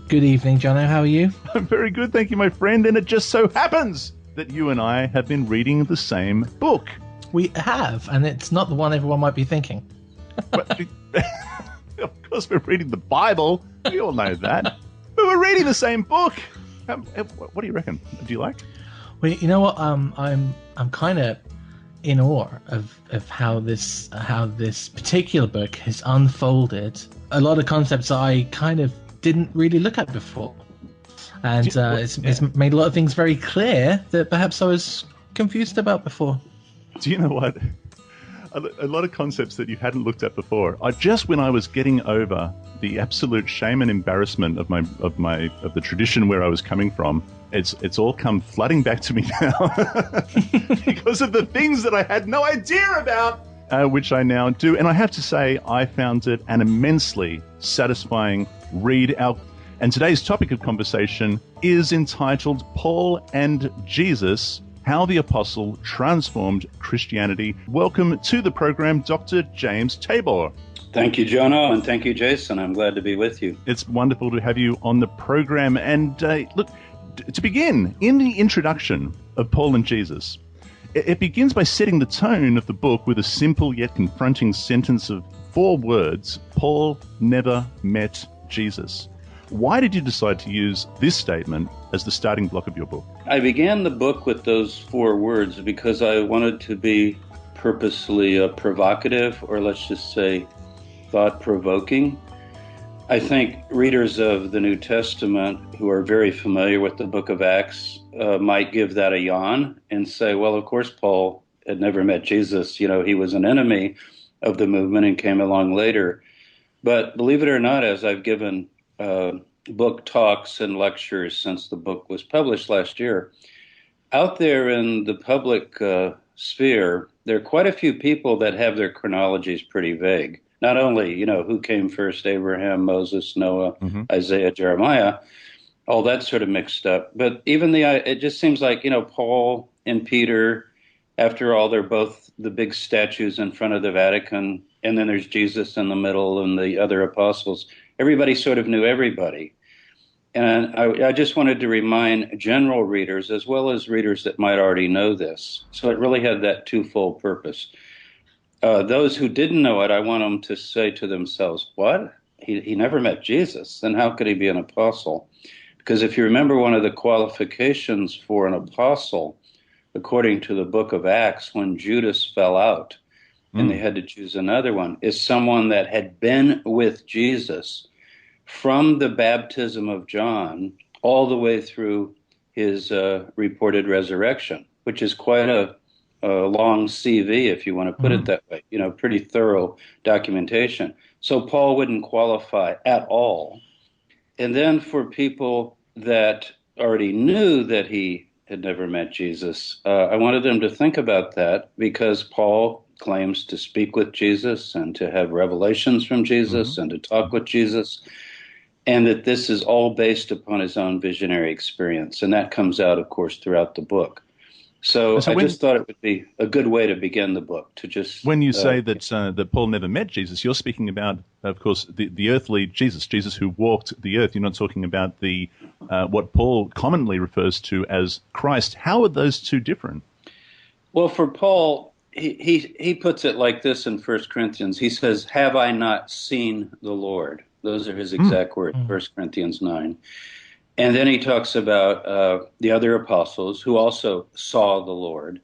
Good evening, Jono. How are you? I'm very good, thank you, my friend. And it just so happens that you and I have been reading the same book. We have, and it's not the one everyone might be thinking. But, of course, we're reading the Bible. We all know that. But we're reading the same book. What do you reckon? Do you like? Well, you know what? I'm kind of in awe of how this particular book has unfolded. A lot of concepts I kind of didn't really look at before, and it's made a lot of things very clear that perhaps I was confused about before. Do you know what? A lot of concepts that you hadn't looked at before. When I was getting over the absolute shame and embarrassment of the tradition where I was coming from, it's all come flooding back to me now because of the things that I had no idea about, which I now do. And I have to say, I found it an immensely satisfying read. And today's topic of conversation is entitled Paul and Jesus, How the Apostle Transformed Christianity. Welcome to the program, Dr. James Tabor. Thank you, Jono, and thank you, Jason. I'm glad to be with you. It's wonderful to have you on the program. And look, to begin, in the introduction of Paul and Jesus, it begins by setting the tone of the book with a simple yet confronting sentence of 4 words: Paul never met Jesus. Why did you decide to use this statement as the starting block of your book? I began the book with those 4 words because I wanted to be purposely provocative, or let's just say thought-provoking. I think readers of the New Testament who are very familiar with the book of Acts might give that a yawn and say, well, of course, Paul had never met Jesus. You know, he was an enemy of the movement and came along later. But believe it or not, as I've given book talks and lectures since the book was published last year, out there in the public sphere, there are quite a few people that have their chronologies pretty vague. Not only, you know, who came first, Abraham, Moses, Noah, Isaiah, Jeremiah, all that sort of mixed up. But even it just seems like, you know, Paul and Peter, after all, they're both the big statues in front of the Vatican, and then there's Jesus in the middle and the other apostles. Everybody sort of knew everybody. And I just wanted to remind general readers, as well as readers that might already know this. So it really had that twofold purpose. Those who didn't know it, I want them to say to themselves, what? He never met Jesus. Then how could he be an apostle? Because if you remember, one of the qualifications for an apostle, according to the book of Acts, when Judas fell out and they had to choose another one, is someone that had been with Jesus from the baptism of John all the way through his reported resurrection, which is quite a long CV, if you want to put it that way, you know, pretty thorough documentation. So Paul wouldn't qualify at all. And then for people that already knew that he had never met Jesus, I wanted them to think about that, because Paul claims to speak with Jesus and to have revelations from Jesus and to talk with Jesus, and that this is all based upon his own visionary experience. And that comes out, of course, throughout the book. So I just thought it would be a good way to begin the book, to just... When you say that Paul never met Jesus, you're speaking about, of course, the earthly Jesus who walked the earth. You're not talking about the what Paul commonly refers to as Christ. How are those two different? Well, for Paul, he puts it like this in 1 Corinthians. He says, have I not seen the Lord? Those are his exact words, 1 Corinthians 9. And then he talks about the other apostles who also saw the Lord.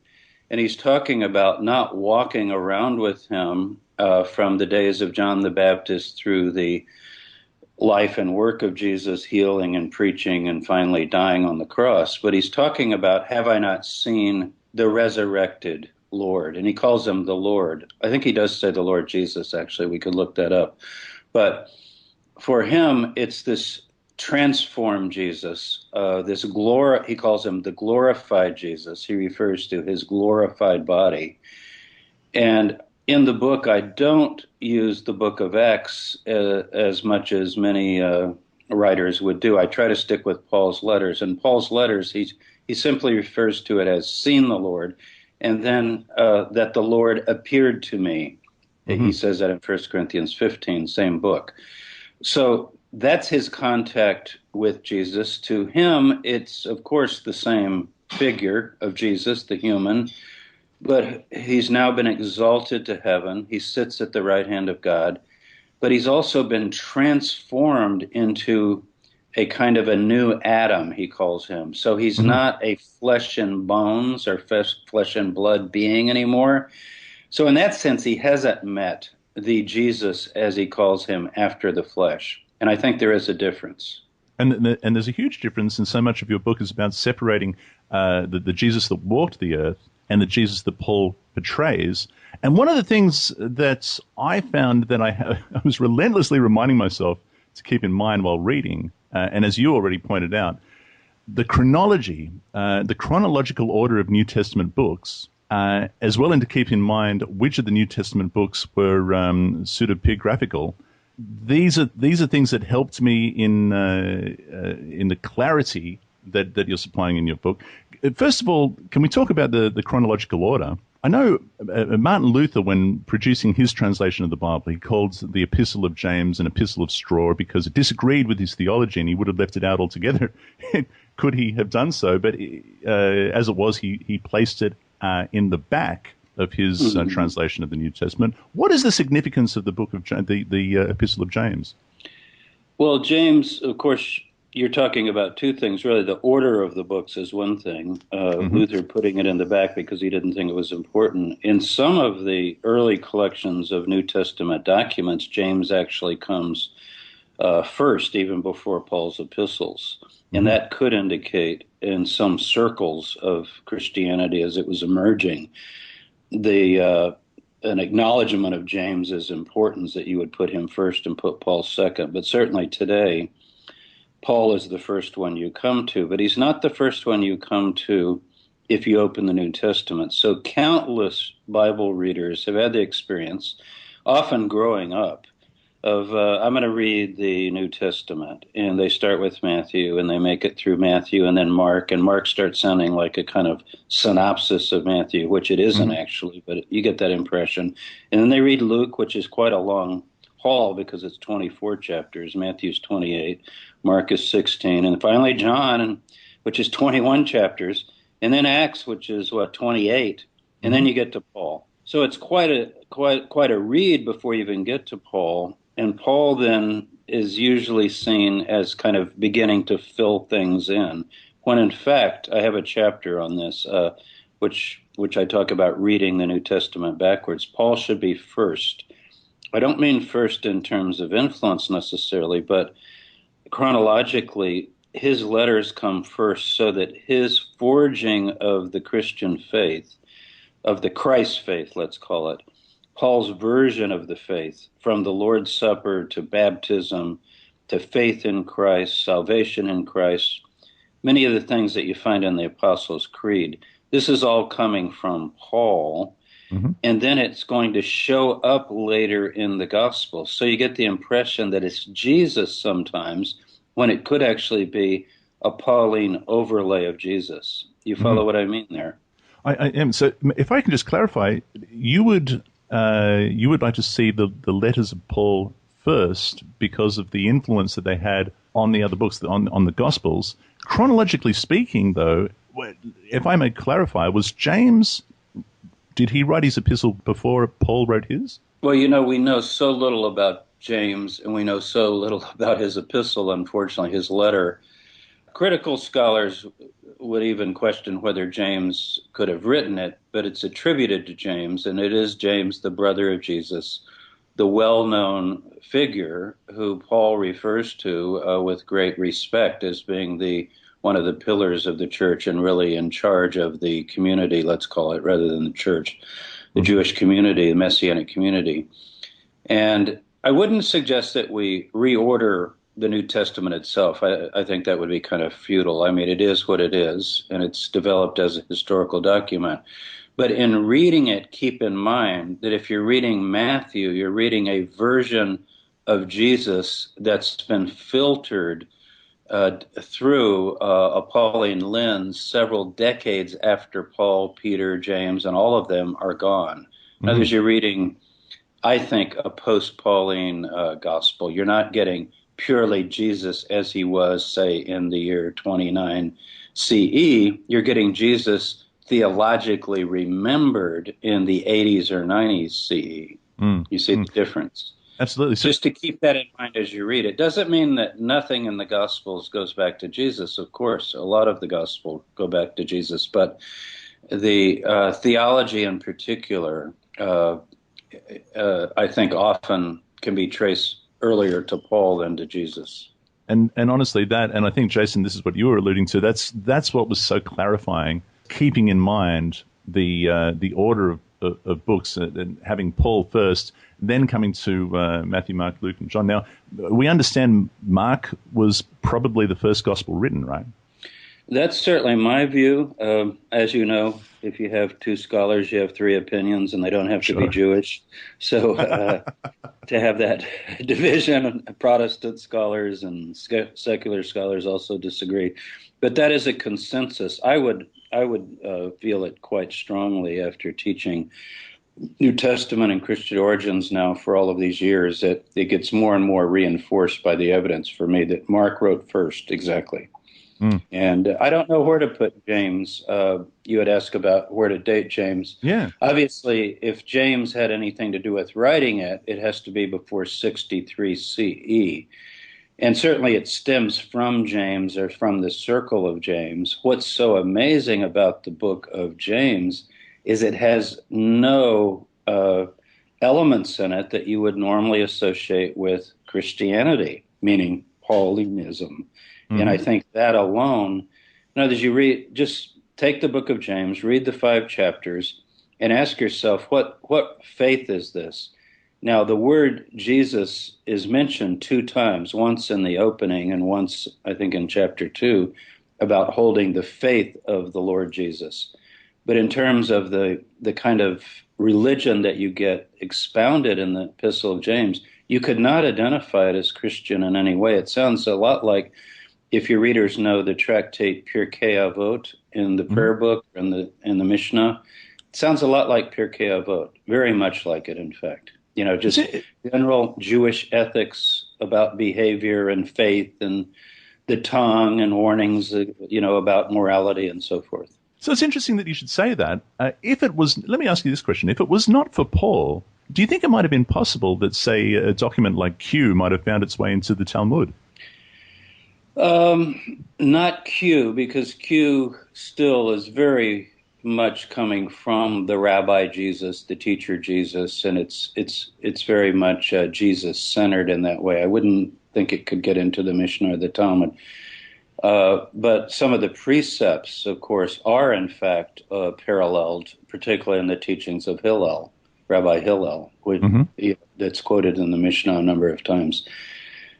And he's talking about not walking around with him from the days of John the Baptist through the life and work of Jesus, healing and preaching and finally dying on the cross. But he's talking about, have I not seen the resurrected Lord? And he calls him the Lord. I think he does say the Lord Jesus, actually. We could look that up. But for him, it's this transformed Jesus, he calls him the glorified Jesus. He refers to his glorified body. And in the book, I don't use the book of Acts as much as many writers would do. I try to stick with Paul's letters. In Paul's letters, he simply refers to it as seen the Lord, and then that the Lord appeared to me. He says that in 1 Corinthians 15, same book. So that's his contact with Jesus. To him, it's, of course, the same figure of Jesus, the human, but he's now been exalted to heaven. He sits at the right hand of God, but he's also been transformed into a kind of a new Adam, he calls him. So he's not a flesh and bones or flesh and blood being anymore. So in that sense, he hasn't met the Jesus, as he calls him, after the flesh. And I think there is a difference. And there's a huge difference, and so much of your book is about separating the Jesus that walked the earth and the Jesus that Paul portrays. And one of the things that I found that I was relentlessly reminding myself to keep in mind while reading, and as you already pointed out, the chronology, the chronological order of New Testament books, as well, and to keep in mind which of the New Testament books were pseudopigraphical. These are things that helped me in the clarity that you're supplying in your book. First of all, can we talk about the chronological order? I know Martin Luther, when producing his translation of the Bible, he called the Epistle of James an epistle of straw because it disagreed with his theology, and he would have left it out altogether could he have done so. But as it was, he placed it in the back of his translation of the New Testament. What is the significance of the book of the Epistle of James? Well, James, of course, you're talking about two things, really. The order of the books is one thing. Luther putting it in the back because he didn't think it was important. In some of the early collections of New Testament documents, James actually comes first, even before Paul's epistles. And that could indicate in some circles of Christianity as it was emerging, an acknowledgement of James's importance, that you would put him first and put Paul second. But certainly today, Paul is the first one you come to, but he's not the first one you come to if you open the New Testament. So countless Bible readers have had the experience, often growing up, of I'm going to read the New Testament, and they start with Matthew, and they make it through Matthew and then Mark, and Mark starts sounding like a kind of synopsis of Matthew, which it isn't actually, but you get that impression. And then they read Luke, which is quite a long haul because it's 24 chapters. Matthew's 28, Mark is 16, and finally John, which is 21 chapters, and then Acts, which is 28, and then you get to Paul. So it's quite a read before you even get to Paul. And Paul then is usually seen as kind of beginning to fill things in, when in fact I have a chapter on this, which I talk about reading the New Testament backwards. Paul should be first. I don't mean first in terms of influence necessarily, but chronologically, his letters come first so that his forging of the Christian faith, of the Christ faith, let's call it, Paul's version of the faith, from the Lord's Supper to baptism to faith in Christ, salvation in Christ, many of the things that you find in the Apostles' Creed, this is all coming from Paul, and then it's going to show up later in the Gospel. So you get the impression that it's Jesus sometimes, when it could actually be a Pauline overlay of Jesus. You follow what I mean there? I am. So if I can just clarify, you would like to see the letters of Paul first because of the influence that they had on the other books, on the Gospels. Chronologically speaking, though, if I may clarify, was James, did he write his epistle before Paul wrote his? Well, we know so little about James, and we know so little about his epistle, unfortunately, his letter. Critical scholars would even question whether James could have written it, but it's attributed to James, and it is James, the brother of Jesus, the well-known figure who Paul refers to with great respect as being one of the pillars of the church and really in charge of the community, let's call it, rather than the church, the Jewish community, the Messianic community. And I wouldn't suggest that we reorder the New Testament itself. I think that would be kind of futile. I mean, it is what it is, and it's developed as a historical document. But in reading it, keep in mind that if you're reading Matthew, you're reading a version of Jesus that's been filtered through a Pauline lens several decades after Paul, Peter, James, and all of them are gone. In other words, you're reading, I think, a post-Pauline gospel. You're not getting purely Jesus as he was, say, in the year 29 CE. You're getting Jesus theologically remembered in the 80s or 90s CE. You see the difference? Absolutely. Just to keep that in mind as you read it. Doesn't mean that nothing in the Gospels goes back to Jesus. Of course, a lot of the Gospel go back to Jesus, but the theology in particular, I think often can be traced earlier to Paul than to Jesus. And honestly, and I think, Jason, this is what you were alluding to, that's what was so clarifying, keeping in mind the order of books and having Paul first, then coming to Matthew, Mark, Luke, and John. Now, we understand Mark was probably the first gospel written, right? That's certainly my view. As you know, if you have two scholars, you have three opinions, and they don't have to be Jewish. So to have that division, Protestant scholars and secular scholars also disagree. But that is a consensus. I would feel it quite strongly after teaching New Testament and Christian origins now for all of these years, that it gets more and more reinforced by the evidence for me that Mark wrote first, exactly. And I don't know where to put James. You had asked about where to date James. Yeah. Obviously, if James had anything to do with writing it, it has to be before 63 CE. And certainly it stems from James or from the circle of James. What's so amazing about the book of James is it has no elements in it that you would normally associate with Christianity, meaning Paulinism. And I think that alone, as you just take the book of James, read the 5 chapters, and ask yourself, what faith is this? Now, the word Jesus is mentioned 2 times, once in the opening and once, I think, in chapter 2, about holding the faith of the Lord Jesus. But in terms of the kind of religion that you get expounded in the Epistle of James, you could not identify it as Christian in any way. It sounds a lot like, if your readers know the tractate Pirkei Avot in the prayer book and the Mishnah, it sounds a lot like Pirkei Avot, very much like it, in fact. Just general Jewish ethics about behavior and faith and the tongue and warnings, about morality and so forth. So it's interesting that you should say that. Let me ask you this question. If it was not for Paul, do you think it might have been possible that, say, a document like Q might have found its way into the Talmud? Not Q, because Q still is very much coming from the Rabbi Jesus, the teacher Jesus, and it's very much Jesus centered in that way. I wouldn't think it could get into the Mishnah or the Talmud. But some of the precepts, of course, are in fact paralleled, particularly in the teachings of Hillel, Rabbi Hillel, that's quoted in the Mishnah a number of times.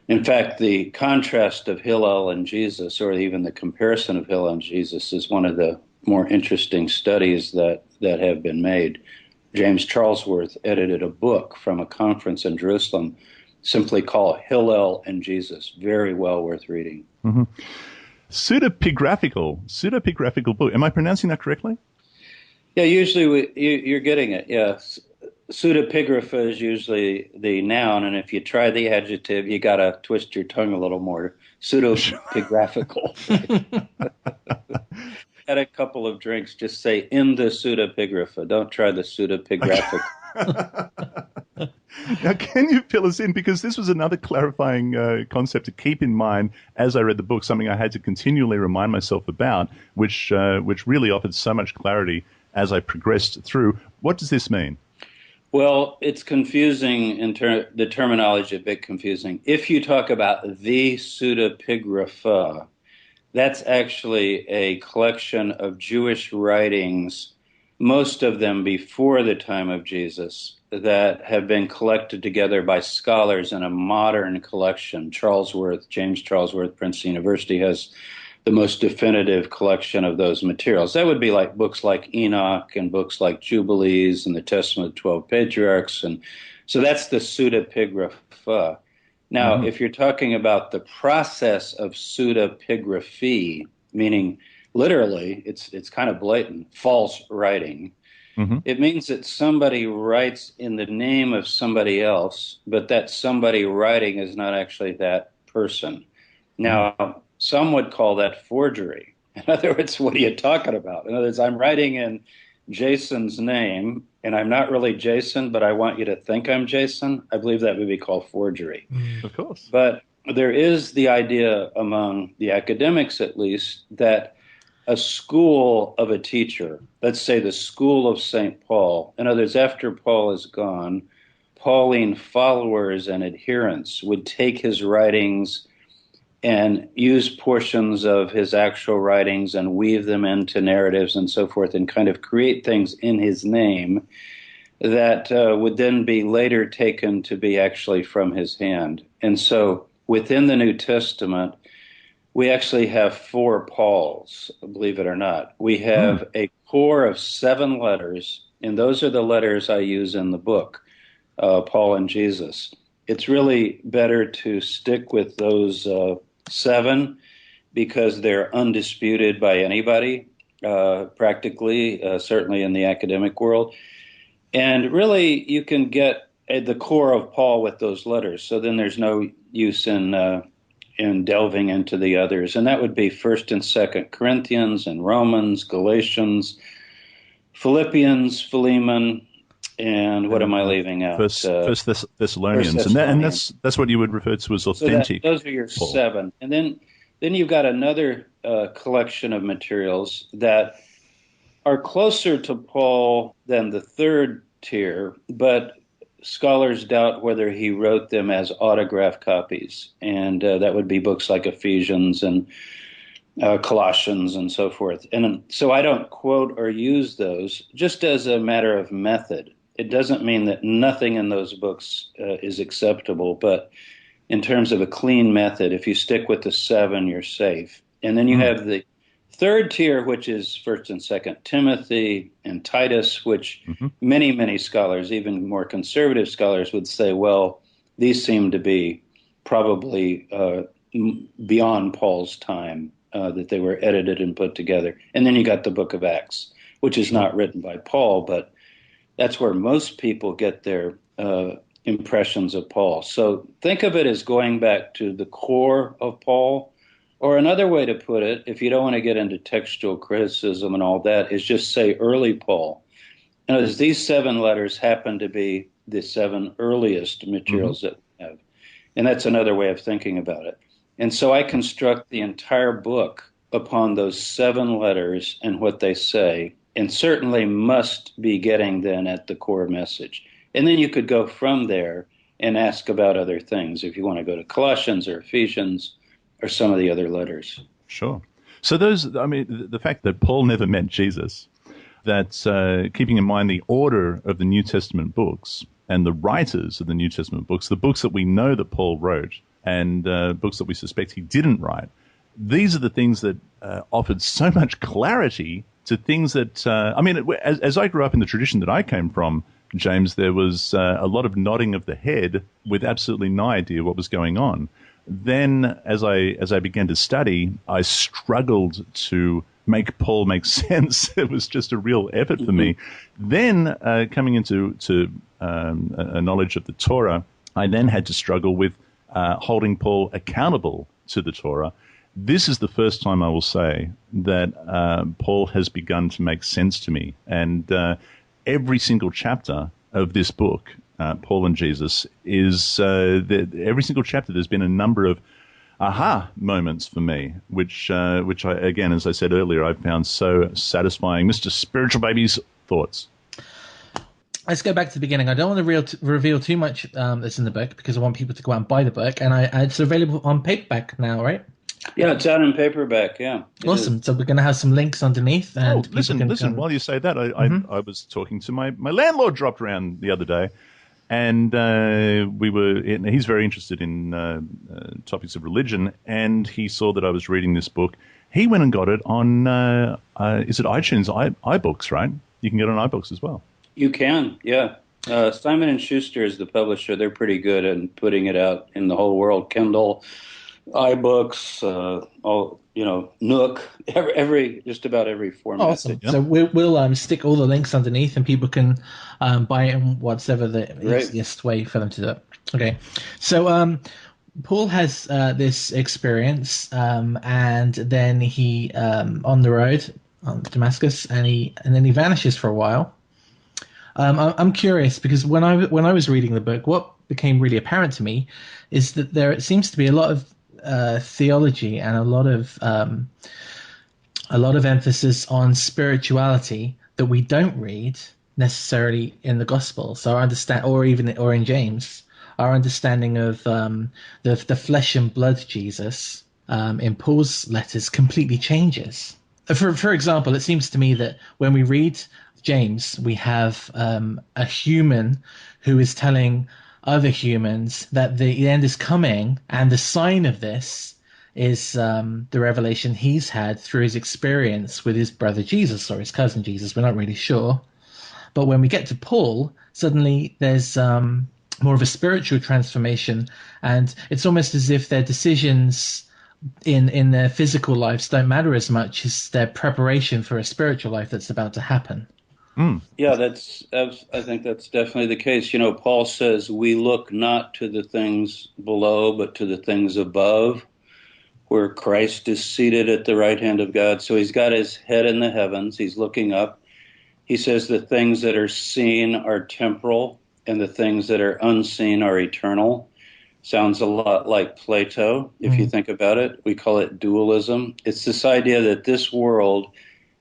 In fact, the contrast of Hillel and Jesus, or even the comparison of Hillel and Jesus, is one of the more interesting studies that have been made. James Charlesworth edited a book from a conference in Jerusalem simply called Hillel and Jesus. Very well worth reading. Pseudopigraphical book. Am I pronouncing that correctly? Yeah, usually you're getting it, yes. Pseudopigrapha is usually the noun, and if you try the adjective, you got to twist your tongue a little more. Pseudopigraphical. Had a couple of drinks, just say, in the pseudopigrapha. Don't try the pseudopigraphic. Now, can you fill us in? Because this was another clarifying concept to keep in mind as I read the book, something I had to continually remind myself about, which really offered so much clarity as I progressed through. What does this mean? Well, it's confusing the terminology, a bit confusing. If you talk about the Pseudopigrapha, that's actually a collection of Jewish writings, most of them before the time of Jesus, that have been collected together by scholars in a modern collection. James Charlesworth, Princeton University, has the most definitive collection of those materials. That would be like books like Enoch and books like Jubilees and the Testament of the 12 Patriarchs. And so that's the Pseudopigrapha. Now, if you're talking about the process of pseudopigraphy, meaning literally, it's kind of blatant, false writing, it means that somebody writes in the name of somebody else, but that somebody writing is not actually that person. Now, some would call that forgery. In other words, what are you talking about? In other words, I'm writing in Jason's name, and I'm not really Jason, but I want you to think I'm Jason. I believe that would be called forgery. Of course. But there is the idea among the academics, at least, that a school of a teacher, let's say the school of St. Paul, in other words, after Paul is gone, Pauline followers and adherents would take his writings and use portions of his actual writings and weave them into narratives and so forth and kind of create things in his name that would then be later taken to be actually from his hand. And so within the New Testament, we actually have 4 Pauls, believe it or not. We have a core of 7 letters, and those are the letters I use in the book, Paul and Jesus. It's really better to stick with those 7 because they're undisputed by anybody, practically, certainly in the academic world. And really, you can get the core of Paul with those letters. So then there's no use in delving into the others. And that would be 1st and 2nd Corinthians and Romans, Galatians, Philippians, Philemon, and what am I leaving out? First Thessalonians. And that's what you would refer to as authentic. So those are your Paul. 7. And then you've got another collection of materials that are closer to Paul than the 3rd tier, but scholars doubt whether he wrote them as autograph copies. And that would be books like Ephesians and Colossians and so forth. And so I don't quote or use those just as a matter of method. It doesn't mean that nothing in those books is acceptable, but in terms of a clean method, if you stick with the 7, you're safe. And then you have the 3rd tier, which is 1st and 2nd Timothy and Titus, which many, many scholars, even more conservative scholars, would say, well, these seem to be probably beyond Paul's time, that they were edited and put together. And then you got the book of Acts, which is not written by Paul, but that's where most people get their impressions of Paul. So think of it as going back to the core of Paul. Or another way to put it, if you don't want to get into textual criticism and all that, is just say early Paul. And as these 7 letters happen to be the 7 earliest materials that we have. And that's another way of thinking about it. And so I construct the entire book upon those 7 letters and what they say, and certainly must be getting then at the core message. And then you could go from there and ask about other things if you want to go to Colossians or Ephesians or some of the other letters. Sure. So the fact that Paul never met Jesus, that's keeping in mind the order of the New Testament books and the writers of the New Testament books, the books that we know that Paul wrote and books that we suspect he didn't write, these are the things that offered so much clarity to things that, as I grew up in the tradition that I came from, James, there was a lot of nodding of the head with absolutely no idea what was going on. Then, as I began to study, I struggled to make Paul make sense. It was just a real effort for me. Then, coming into a knowledge of the Torah, I then had to struggle with holding Paul accountable to the Torah. This is the first time I will say that Paul has begun to make sense to me. And every single chapter of this book, Paul and Jesus, is every single chapter there's been a number of aha moments for me, which I, again, as I said earlier, I found so satisfying. Mr. Spiritual Baby's thoughts. Let's go back to the beginning. I don't want to reveal too much that's in the book because I want people to go out and buy the book. And it's available on paperback now, right? Yeah, it's out in paperback, yeah. Awesome. So we're going to have some links underneath. And listen, while you say that, I was talking to my landlord, dropped around the other day, and he's very interested in topics of religion, and he saw that I was reading this book. He went and got it on, is it iTunes, iBooks, right? You can get it on iBooks as well. You can, yeah. Simon & Schuster is the publisher. They're pretty good at putting it out in the whole world. Kindle, iBooks, Nook, just about every format. Awesome. So we'll stick all the links underneath, and people can buy it in whatever the easiest way for them to do it. Okay. So Paul has this experience, and then he on the road on Damascus, and then he vanishes for a while. I'm curious because when I was reading the book, what became really apparent to me is that there seems to be a lot of theology and a lot of emphasis on spirituality that we don't read necessarily in the Gospels. So our understand, or in James, our understanding of the flesh and blood Jesus in Paul's letters completely changes. For example, it seems to me that when we read James, we have a human who is telling other humans that the end is coming, and the sign of this is the revelation he's had through his experience with his brother Jesus or his cousin Jesus. We're not really sure. But when we get to Paul, suddenly there's more of a spiritual transformation, and it's almost as if their decisions in their physical lives don't matter as much as their preparation for a spiritual life that's about to happen. Yeah, I think that's definitely the case. You know, Paul says we look not to the things below, but to the things above, where Christ is seated at the right hand of God. So he's got his head in the heavens. He's looking up. He says the things that are seen are temporal and the things that are unseen are eternal. Sounds a lot like Plato, if you think about it. We call it dualism. It's this idea that this world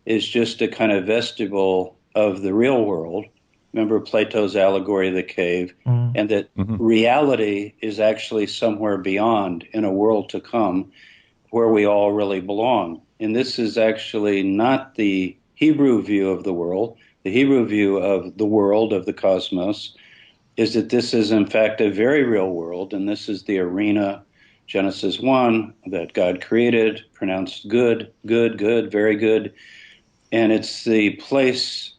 is just a kind of vestibule of the real world. Remember Plato's allegory of the cave, and that reality is actually somewhere beyond in a world to come where we all really belong. And this is actually not the Hebrew view of the world. The Hebrew view of the world, of the cosmos, is that this is in fact a very real world, and this is the arena, Genesis 1, that God created, pronounced good, good, good, very good. And it's the place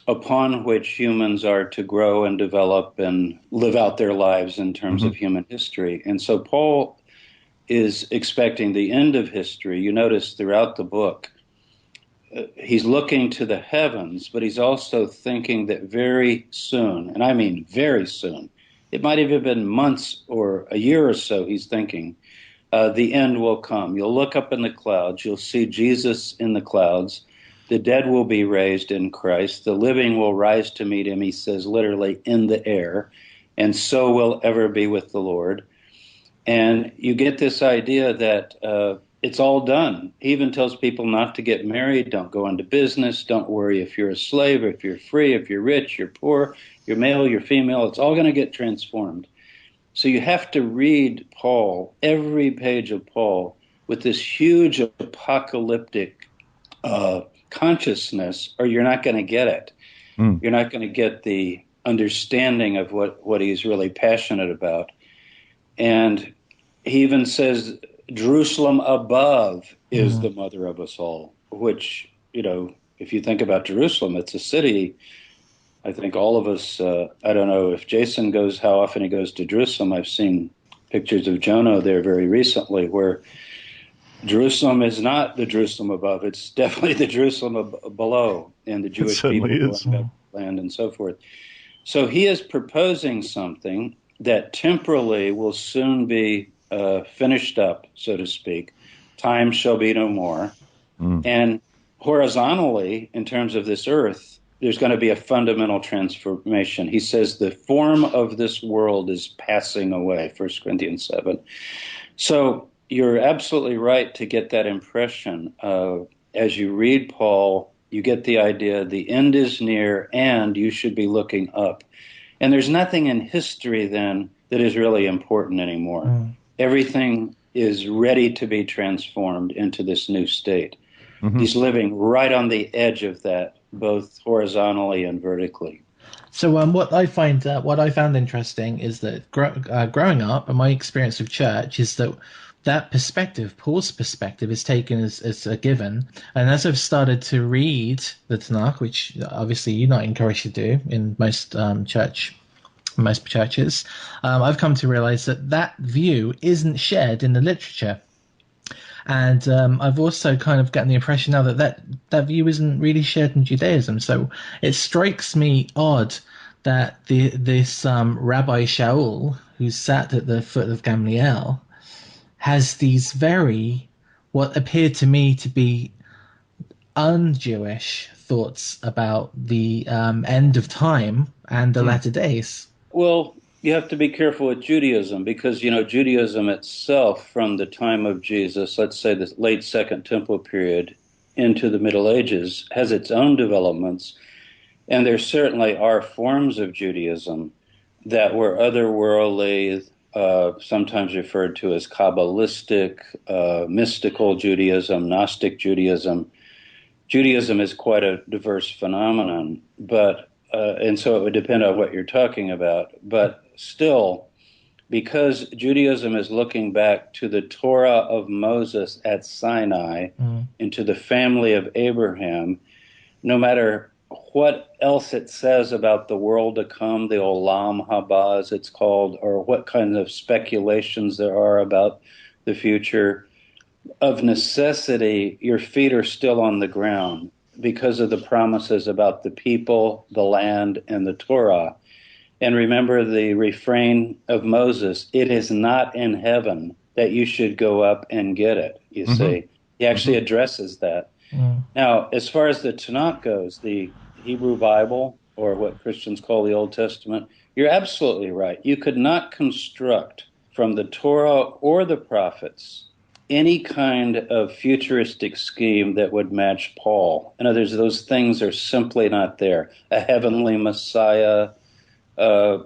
upon which humans are to grow and develop and live out their lives in terms of human history. And so Paul is expecting the end of history. You notice throughout the book, he's looking to the heavens, but he's also thinking that very soon, and I mean very soon, it might have even been months or a year or so, he's thinking, the end will come. You'll look up in the clouds, you'll see Jesus in the clouds, the dead will be raised in Christ, the living will rise to meet him, he says literally, in the air, and so will ever be with the Lord. And you get this idea that it's all done. He even tells people not to get married, don't go into business, don't worry if you're a slave, if you're free, if you're rich, you're poor, you're male, you're female, it's all going to get transformed. So you have to read Paul, every page of Paul, with this huge apocalyptic consciousness, or you're not going to get it. You're not going to get the understanding of what he's really passionate about. And he even says Jerusalem above is the mother of us all, which, you know, if you think about Jerusalem, it's a city. I think all of us, I don't know if Jason goes, how often he goes to Jerusalem. I've seen pictures of Jonah there very recently where Jerusalem is not the Jerusalem above. It's definitely the Jerusalem below, and the Jewish people going back to the land and so forth. So he is proposing something that temporally will soon be finished up, so to speak. Time shall be no more. And horizontally, in terms of this earth, there's going to be a fundamental transformation. He says the form of this world is passing away, 1 Corinthians 7. So you're absolutely right to get that impression. As you read Paul, you get the idea the end is near and you should be looking up. And there's nothing in history then that is really important anymore. Everything is ready to be transformed into this new state. He's living right on the edge of that, both horizontally and vertically. So what I found interesting is that growing up, and my experience of church is that perspective, Paul's perspective, is taken as a given. And as I've started to read the Tanakh, which obviously you're not encouraged to do in most churches, I've come to realize that view isn't shared in the literature. And I've also kind of gotten the impression now that view isn't really shared in Judaism. So it strikes me odd that this Rabbi Shaul, who sat at the foot of Gamliel, has these very, what appeared to me to be un-Jewish thoughts about the end of time and the latter days. Well, you have to be careful with Judaism because, Judaism itself from the time of Jesus, let's say the late Second Temple period into the Middle Ages, has its own developments. And there certainly are forms of Judaism that were otherworldly, sometimes referred to as Kabbalistic, mystical Judaism, Gnostic Judaism. Judaism is quite a diverse phenomenon, and so it would depend on what you're talking about. But still, because Judaism is looking back to the Torah of Moses at Sinai and to the family of Abraham, no matter what else it says about the world to come, the Olam Haba as it's called, or what kind of speculations there are about the future, of necessity, your feet are still on the ground because of the promises about the people, the land, and the Torah. And remember the refrain of Moses, it is not in heaven that you should go up and get it, you see. He actually addresses that. Now, as far as the Tanakh goes, the Hebrew Bible, or what Christians call the Old Testament, you're absolutely right. You could not construct from the Torah or the prophets any kind of futuristic scheme that would match Paul. In other words, those things are simply not there. A heavenly Messiah, a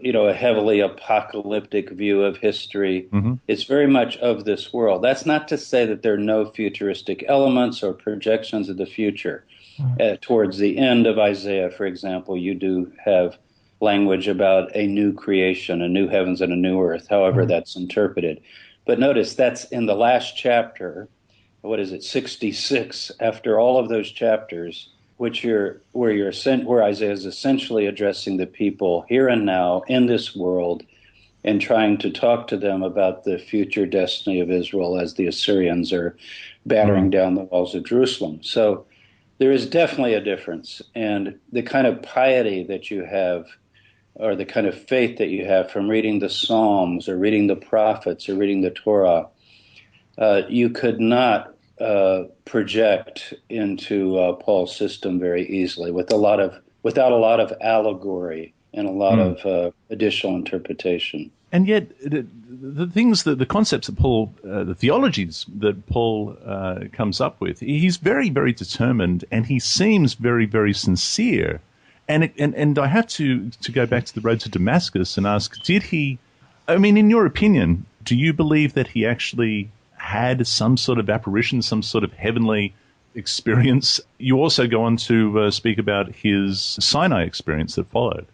heavily apocalyptic view of history. It's very much of this world. That's not to say that there are no futuristic elements or projections of the future. Towards the end of Isaiah, for example, you do have language about a new creation, a new heavens and a new earth, however that's interpreted. But notice that's in the last chapter, 66, after all of those chapters, where Isaiah is essentially addressing the people here and now in this world and trying to talk to them about the future destiny of Israel as the Assyrians are battering down the walls of Jerusalem. So there is definitely a difference. And the kind of piety that you have, or the kind of faith that you have from reading the Psalms or reading the prophets or reading the Torah, you could not project into Paul's system very easily without a lot of allegory and a lot of additional interpretation. And yet, the things, the concepts that Paul, the theologies that Paul comes up with, he's very, very determined, and he seems very, very sincere. And I have to go back to the road to Damascus and ask, in your opinion, do you believe that he actually had some sort of apparition, some sort of heavenly experience? You also go on to speak about his Sinai experience that followed.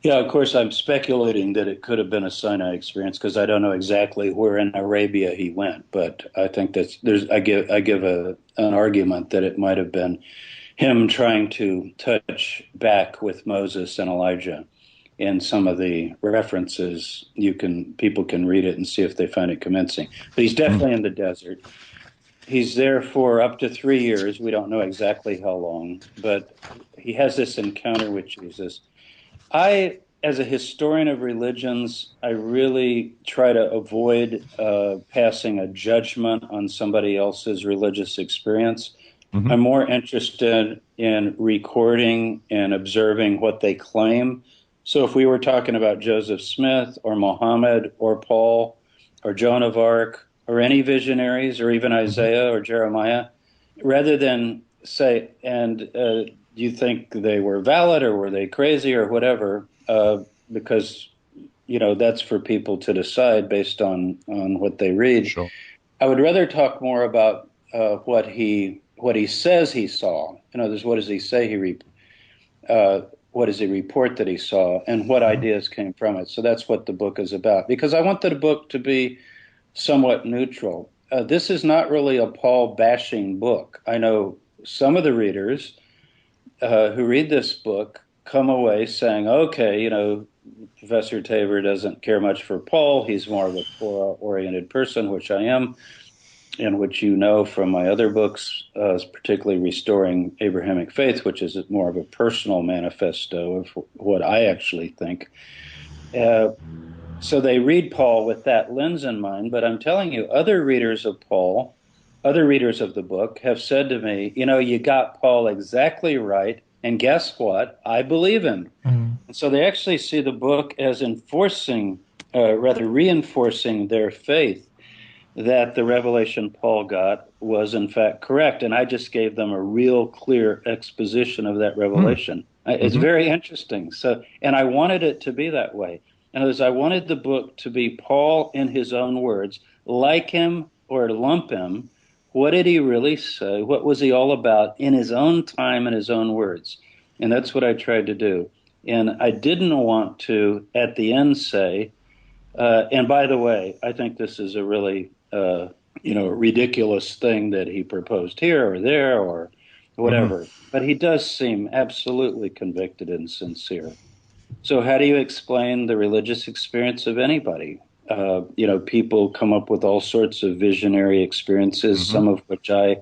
Yeah, of course, I'm speculating that it could have been a Sinai experience because I don't know exactly where in Arabia he went, but I think I give an argument that it might have been him trying to touch back with Moses and Elijah. In some of the references, people can read it and see if they find it convincing. But he's definitely in the desert. He's there for up to 3 years. We don't know exactly how long, but he has this encounter with Jesus. As a historian of religions, I really try to avoid passing a judgment on somebody else's religious experience. I'm more interested in recording and observing what they claim. So if we were talking about Joseph Smith or Muhammad or Paul or Joan of Arc or any visionaries or even Isaiah or Jeremiah, rather than say, do you think they were valid or were they crazy or whatever, because, that's for people to decide based on what they read. Sure. I would rather talk more about what he says he saw. In other words, what does he say what does he report that he saw, and what ideas came from it? So that's what the book is about, because I want the book to be somewhat neutral. This is not really a Paul bashing book. I know some of the readers who read this book come away saying, okay, Professor Tabor doesn't care much for Paul. He's more of a Torah-oriented person, which I am, and which from my other books, particularly Restoring Abrahamic Faith, which is more of a personal manifesto of what I actually think. Uh, so they read Paul with that lens in mind. But I'm telling you, other readers of Paul, other readers of the book have said to me, you got Paul exactly right. And guess what? I believe him. Mm. And so they actually see the book as reinforcing their faith that the revelation Paul got was in fact correct. And I just gave them a real clear exposition of that revelation. It's very interesting. So, and I wanted it to be that way. In other words, I wanted the book to be Paul in his own words, like him or lump him. What did he really say? What was he all about in his own time and his own words? And that's what I tried to do. And I didn't want to, at the end, say, and by the way, I think this is a really ridiculous thing that he proposed here or there or whatever. But he does seem absolutely convicted and sincere. So how do you explain the religious experience of anybody? People come up with all sorts of visionary experiences, some of which I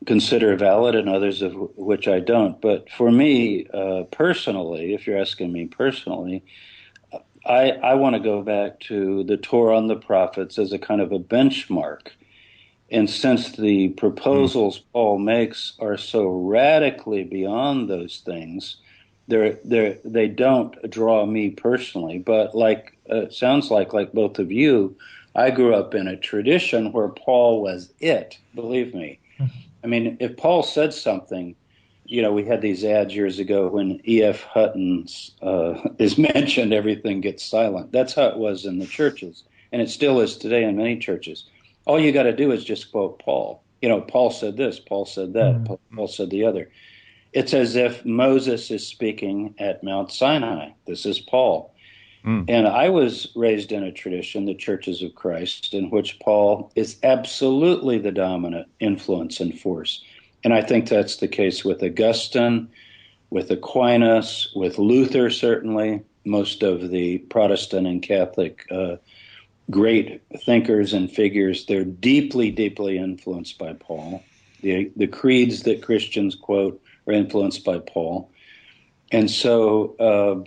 consider valid and others of which I don't. But for me, personally, if you're asking me personally, I want to go back to the Torah and the prophets as a kind of a benchmark. And since the proposals Paul makes are so radically beyond those things, they don't draw me personally. But sounds like both of you, I grew up in a tradition where Paul was it, believe me. I mean, if Paul said something, we had these ads years ago when E.F. Hutton's is mentioned, everything gets silent. That's how it was in the churches, and it still is today in many churches. All you got to do is just quote Paul. Paul said this, Paul said that, Paul said the other. It's as if Moses is speaking at Mount Sinai. This is Paul. And I was raised in a tradition, the Churches of Christ, in which Paul is absolutely the dominant influence and force. And I think that's the case with Augustine, with Aquinas, with Luther, certainly, most of the Protestant and Catholic great thinkers and figures. They're deeply, deeply influenced by Paul. The creeds that Christians quote are influenced by Paul. And so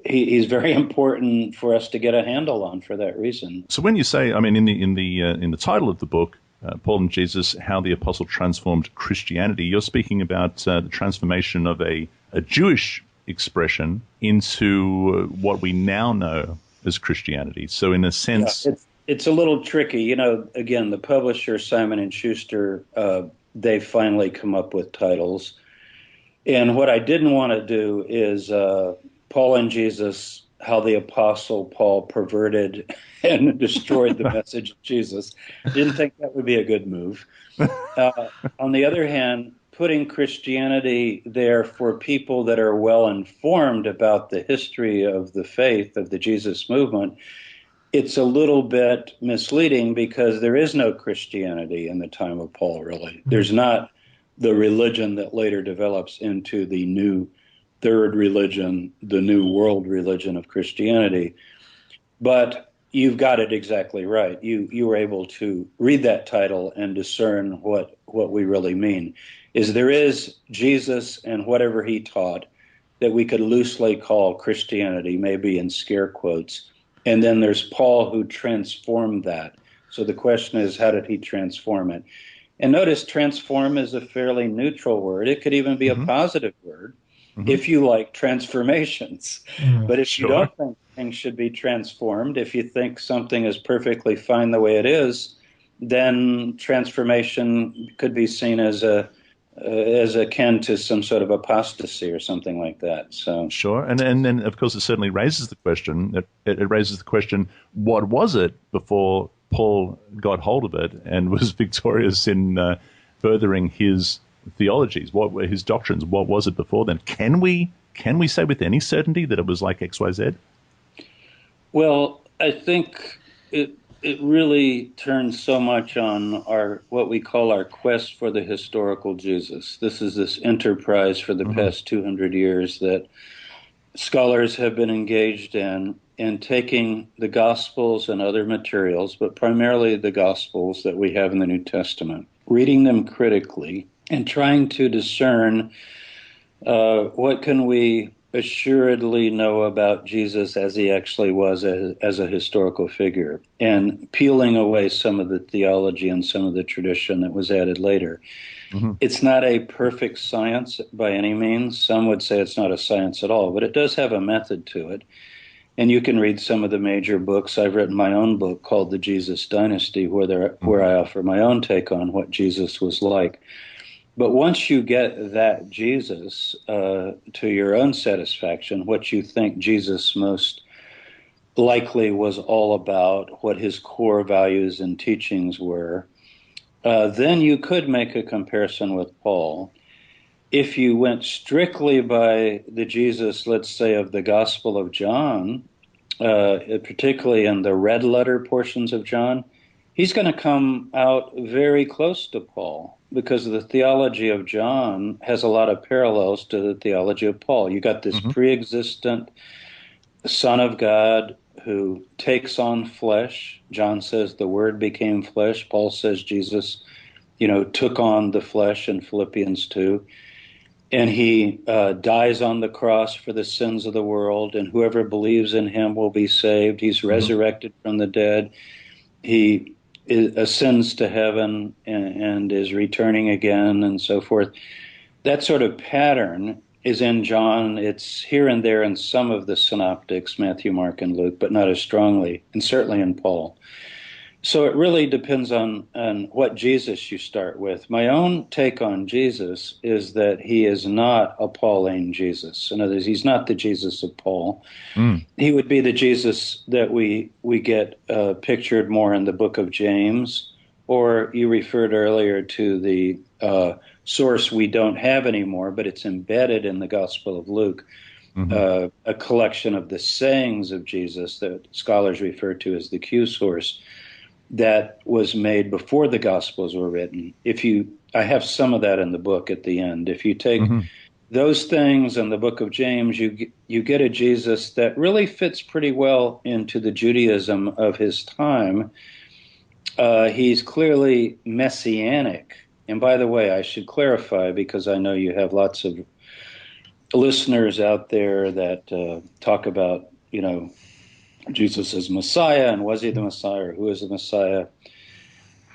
he's very important for us to get a handle on for that reason. So when you say, I mean, in the title of the book, Paul and Jesus, How the Apostle Transformed Christianity, you're speaking about the transformation of a Jewish expression into what we now know as Christianity. So in a sense... Yeah, it's a little tricky. Again, the publisher, Simon & Schuster, they finally come up with titles. And what I didn't want to do is Paul and Jesus, how the Apostle Paul perverted and destroyed the message of Jesus. Didn't think that would be a good move. On the other hand, putting Christianity there for people that are well informed about the history of the faith of the Jesus movement, it's a little bit misleading because there is no Christianity in the time of Paul, really. There's not the religion that later develops into the new third religion, the new world religion of Christianity. But you've got it exactly right. You were able to read that title and discern what we really mean. Is there is Jesus and whatever he taught that we could loosely call Christianity, maybe in scare quotes. And then there's Paul who transformed that. So the question is, how did he transform it? And notice transform is a fairly neutral word. It could even be a positive word if you like transformations. But if you don't think things should be transformed, if you think something is perfectly fine the way it is, then transformation could be seen as akin to some sort of apostasy or something like that. So sure, and then of course it certainly raises the question. It raises the question: what was it before Paul got hold of it and was victorious in furthering his theologies? What were his doctrines? What was it before then? Can we say with any certainty that it was like X, Y, Z? Well, I think it really turns so much on what we call our quest for the historical Jesus. This is this enterprise for the past 200 years that scholars have been engaged in taking the Gospels and other materials, but primarily the Gospels that we have in the New Testament, reading them critically and trying to discern what can we assuredly know about Jesus as he actually was as a historical figure, and peeling away some of the theology and some of the tradition that was added later. Mm-hmm. It's not a perfect science by any means. Some would say it's not a science at all, but it does have a method to it. And you can read some of the major books. I've written my own book called The Jesus Dynasty, where I offer my own take on what Jesus was like. But once you get that Jesus to your own satisfaction, what you think Jesus most likely was all about, what his core values and teachings were, then you could make a comparison with Paul. If you went strictly by the Jesus, let's say, of the Gospel of John, particularly in the red letter portions of John, he's going to come out very close to Paul because the theology of John has a lot of parallels to the theology of Paul. You got this pre-existent Son of God who takes on flesh. John says the Word became flesh. Paul says Jesus, took on the flesh in Philippians 2. And he dies on the cross for the sins of the world, and whoever believes in him will be saved. He's resurrected from the dead. He ascends to heaven and is returning again, and so forth. That sort of pattern is in John. It's here and there in some of the synoptics, Matthew, Mark, and Luke, but not as strongly, and certainly in Paul. So it really depends on what Jesus you start with. My own take on Jesus is that he is not a Pauline Jesus. In other words, he's not the Jesus of Paul. He would be the Jesus that we get pictured more in the book of James, or you referred earlier to the source we don't have anymore, but it's embedded in the Gospel of Luke, a collection of the sayings of Jesus that scholars refer to as the Q source, that was made before the Gospels were written. I have some of that in the book at the end. If you take those things in the book of James, you get a Jesus that really fits pretty well into the Judaism of his time. He's clearly messianic. And by the way, I should clarify, because I know you have lots of listeners out there that talk about, Jesus as Messiah, and was he the Messiah, or who is the Messiah?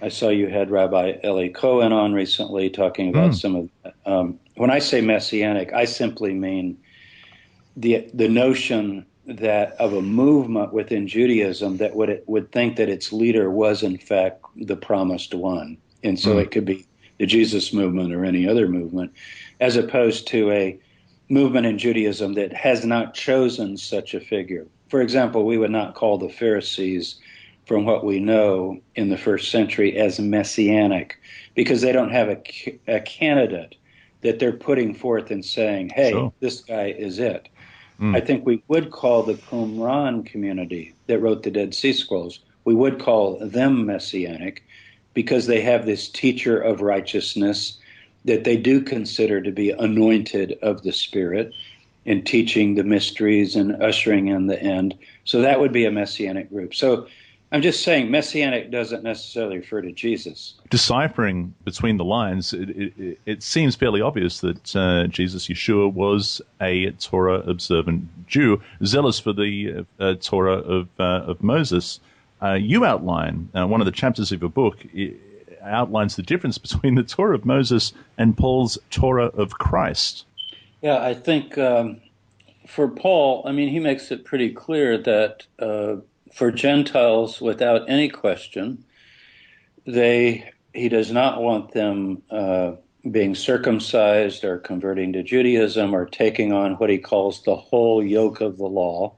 I saw you had Rabbi Eli Cohen on recently talking about some of that. When I say messianic, I simply mean the notion that of a movement within Judaism that would think that its leader was in fact the promised one. And so it could be the Jesus movement or any other movement, as opposed to a movement in Judaism that has not chosen such a figure. For example, we would not call the Pharisees, from what we know in the first century, as messianic, because they don't have a candidate that they're putting forth and saying, hey, this guy is it. I think we would call the Qumran community that wrote the Dead Sea Scrolls, we would call them messianic, because they have this teacher of righteousness that they do consider to be anointed of the Spirit in teaching the mysteries and ushering in the end. So that would be a messianic group. So I'm just saying messianic doesn't necessarily refer to Jesus. Deciphering between the lines, it seems fairly obvious that Jesus, Yeshua, was a Torah-observant Jew, zealous for the Torah of Moses. You outline, one of the chapters of your book outlines the difference between the Torah of Moses and Paul's Torah of Christ. Yeah, I think for Paul, he makes it pretty clear that for Gentiles, without any question, he does not want them being circumcised or converting to Judaism or taking on what he calls the whole yoke of the law,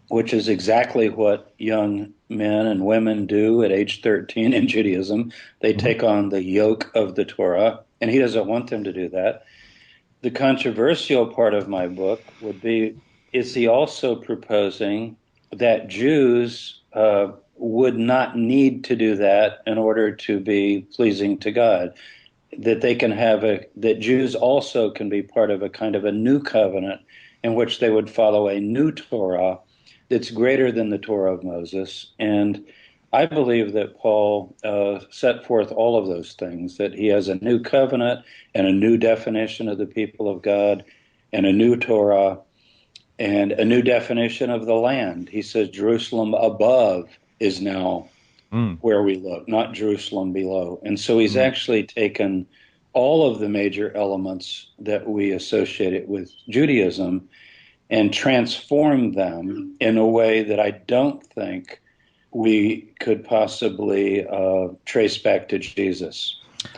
which is exactly what young men and women do at age 13 in Judaism. They take on the yoke of the Torah, and he doesn't want them to do that. The controversial part of my book would be, is he also proposing that Jews would not need to do that in order to be pleasing to God? That they can that Jews also can be part of a kind of a new covenant in which they would follow a new Torah that's greater than the Torah of Moses. And I believe that Paul set forth all of those things, that he has a new covenant and a new definition of the people of God and a new Torah. and a new definition of the land. He says Jerusalem above is now where we look, not Jerusalem below. And so he's actually taken all of the major elements that we associate with Judaism and transformed them in a way that I don't think we could possibly trace back to Jesus.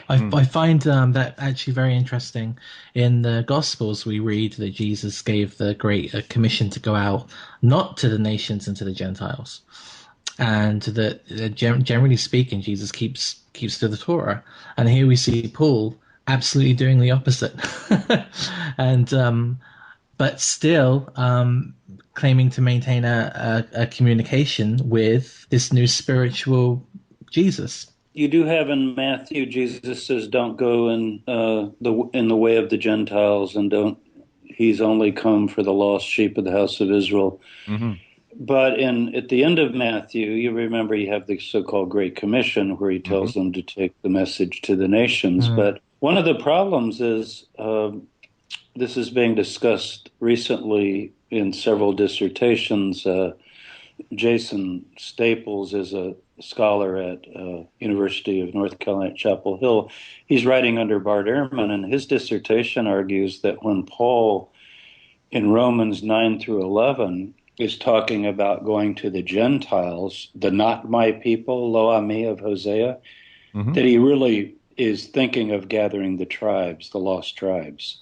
I find that actually very interesting. In the Gospels, we read that Jesus gave the Great Commission to go out not to the nations and to the Gentiles, and that generally speaking, Jesus keeps to the Torah. And here we see Paul absolutely doing the opposite, and but still claiming to maintain a communication with this new spiritual Jesus. You do have in Matthew, Jesus says, "Don't go in the way of the Gentiles, and don't." He's only come for the lost sheep of the house of Israel. Mm-hmm. But at the end of Matthew, you remember you have the so-called Great Commission, where he tells them to take the message to the nations. But one of the problems is this is being discussed recently in several dissertations. Jason Staples is a scholar at University of North Carolina at Chapel Hill. He's writing under Bart Ehrman, and his dissertation argues that when Paul in Romans 9 through 11 is talking about going to the Gentiles, the not my people, lo ami of Hosea, that he really is thinking of gathering the tribes, the lost tribes,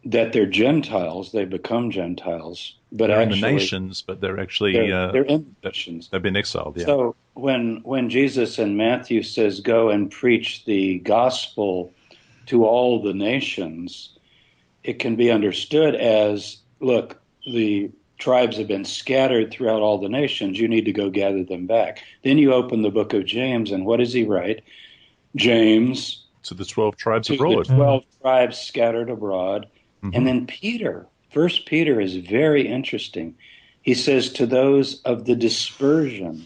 that they're Gentiles, they become Gentiles, but they're actually in the nations, but they're actually they're in the nations. They've been exiled. Yeah. So when Jesus in Matthew says, "Go and preach the gospel to all the nations," it can be understood as, look, the tribes have been scattered throughout all the nations. You need to go gather them back. Then you open the book of James, and what does he write? James to the 12 tribes to abroad. The 12 tribes scattered abroad. And then Peter, First Peter is very interesting. He says to those of the dispersion,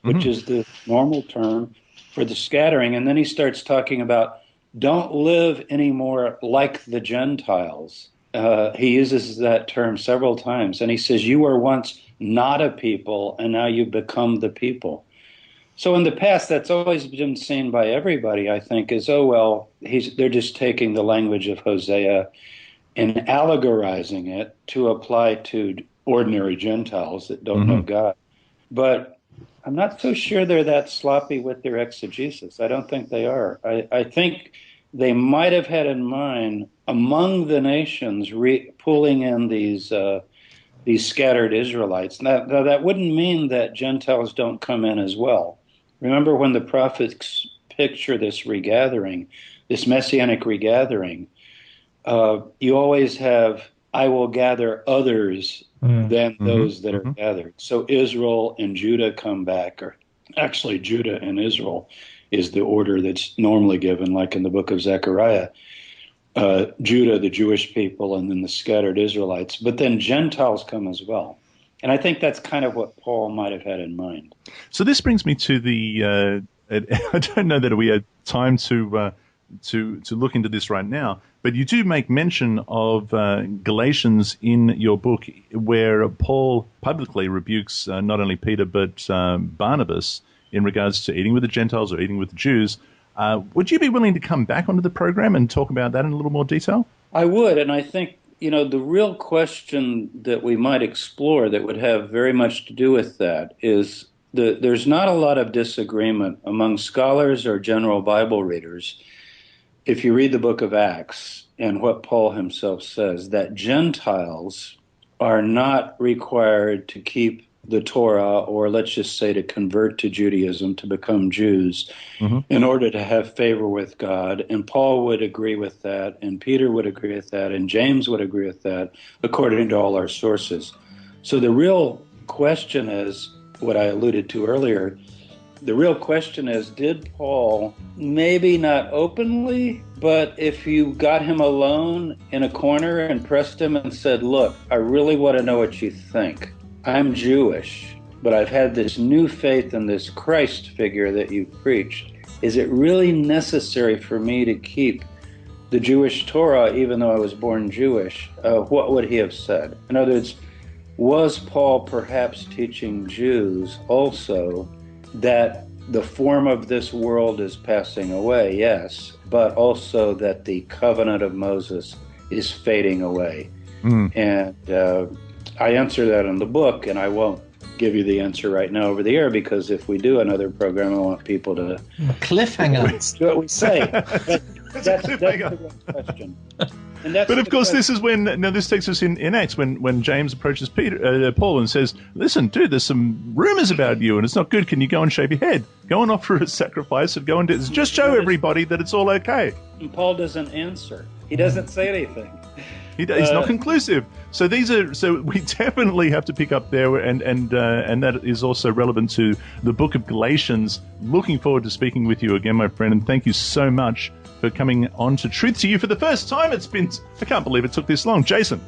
which is the normal term for the scattering. And then he starts talking about don't live anymore like the Gentiles. He uses that term several times. And he says, you were once not a people, and now you become the people. So in the past, that's always been seen by everybody, I think, as, oh, well, they're just taking the language of Hosea and allegorizing it to apply to ordinary Gentiles that don't know God. But I'm not so sure they're that sloppy with their exegesis. I don't think they are. I think they might have had in mind among the nations pulling in these scattered Israelites. Now, that wouldn't mean that Gentiles don't come in as well. Remember when the prophets picture this regathering, this messianic regathering, you always have, I will gather others than those that are gathered. So Israel and Judah come back, or actually Judah and Israel is the order that's normally given, like in the book of Zechariah. Judah, the Jewish people, and then the scattered Israelites. But then Gentiles come as well. And I think that's kind of what Paul might have had in mind. So this brings me to the, I don't know that we had time to look into this right now, but you do make mention of Galatians in your book, where Paul publicly rebukes not only Peter but Barnabas in regards to eating with the Gentiles or eating with the Jews. Would you be willing to come back onto the program and talk about that in a little more detail? I would, and I think, the real question that we might explore that would have very much to do with that is there's not a lot of disagreement among scholars or general Bible readers, if you read the book of Acts and what Paul himself says, that Gentiles are not required to keep the Torah, or let's just say to convert to Judaism, to become Jews, in order to have favor with God. And Paul would agree with that, and Peter would agree with that, and James would agree with that, according to all our sources. So the real question is, what I alluded to earlier, the real question is, did Paul, maybe not openly, but if you got him alone in a corner and pressed him and said, look, I really want to know what you think. I'm Jewish, but I've had this new faith in this Christ figure that you preached. Is it really necessary for me to keep the Jewish Torah, even though I was born Jewish? What would he have said? In other words, was Paul perhaps teaching Jews also that the form of this world is passing away? Yes, but also that the covenant of Moses is fading away. And I answer that in the book, and I won't give you the answer right now over the air, because if we do another program, I want people to cliffhanger. Do what we say. But that's the question. But of course, this is when this takes us in Acts when James approaches Paul and says, "Listen, dude, there's some rumors about you, and it's not good. Can you go and shave your head? Go and offer a sacrifice, and go and just show everybody that it's all okay." And Paul doesn't answer. He doesn't say anything. He's not conclusive. So we definitely have to pick up there, and that is also relevant to the book of Galatians. Looking forward to speaking with you again, my friend, and thank you so much for coming on to Truth to You for the first time. I can't believe it took this long. Jason.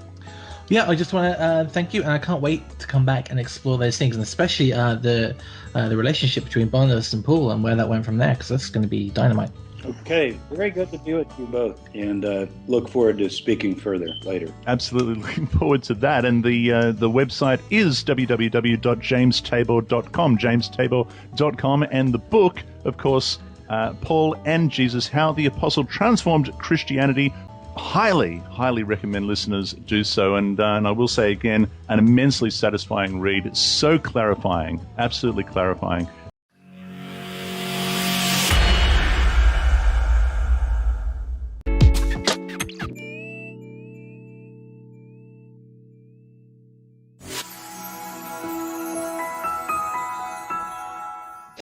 Yeah, I just want to thank you, and I can't wait to come back and explore those things, and especially the relationship between Barnabas and Paul and where that went from there, because that's going to be dynamite. Okay, very good to be with you both, and look forward to speaking further later. Absolutely looking forward to that. And the website is www.jamestabor.com, jamestabor.com, and the book, of course, Paul and Jesus, How the Apostle Transformed Christianity. Highly, highly recommend listeners do so. And I will say again, an immensely satisfying read. So clarifying, absolutely clarifying.